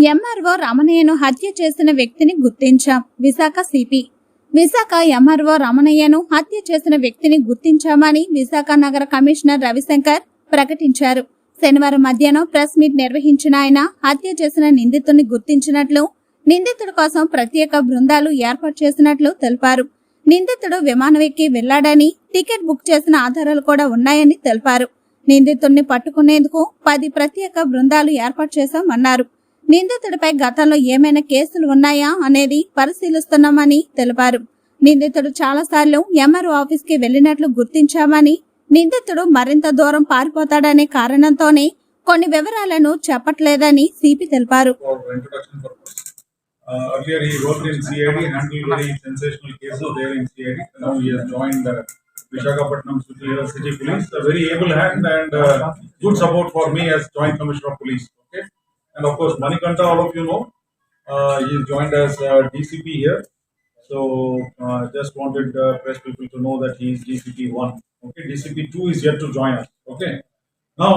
MRO రమణయ్యను హత్య చేసిన వ్యక్తిని గుర్తించాం. విశాఖ సిపి. విశాఖ ఎంఆర్ఓ రమణయ్యను హత్య చేసిన వ్యక్తిని గుర్తించామని విశాఖ నగర కమిషనర్ రవిశంకర్ ప్రకటించారు. శనివారం మధ్యాహ్నం ప్రెస్ మీట్ నిర్వహించిన ఆయన హత్య చేసిన నిందితుడిని గుర్తించినట్లు, నిందితుడి కోసం ప్రత్యేక బృందాలు ఏర్పాటు చేసినట్లు తెలిపారు. నిందితుడు విమానం ఎక్కి వెళ్లాడని, టికెట్ బుక్ చేసిన ఆధారాలు కూడా ఉన్నాయని తెలిపారు. నిందితుడిని పట్టుకునేందుకు 10 ప్రత్యేక బృందాలు ఏర్పాటు చేశామన్నారు. నిందితుడిపై గతంలో ఏమైనా కేసులు ఉన్నాయా అనేది పరిశీలిస్తున్నామని తెలిపారు. నిందితుడు చాలాసార్లు ఎంఆర్ఓ ఆఫీస్ కి వెళ్లినట్లు గుర్తించామని, నిందితుడు మరింత దూరం పారిపోతాడనే కారణంతోనే కొన్ని వివరాలను చెప్పట్లేదని సిపి తెలిపారు. Earlier he worked in CID, handled very sensational cases there in CID. Now he has joined Visakhapatnam City Police. A very able hand and good support for me as Joint Commissioner of Police. Okay, and of course Manikanta, all of you know, he is joined as DCP here. So just wanted press people to know that he is DCP 1. Okay, DCP 2 is yet to join us. Okay, now.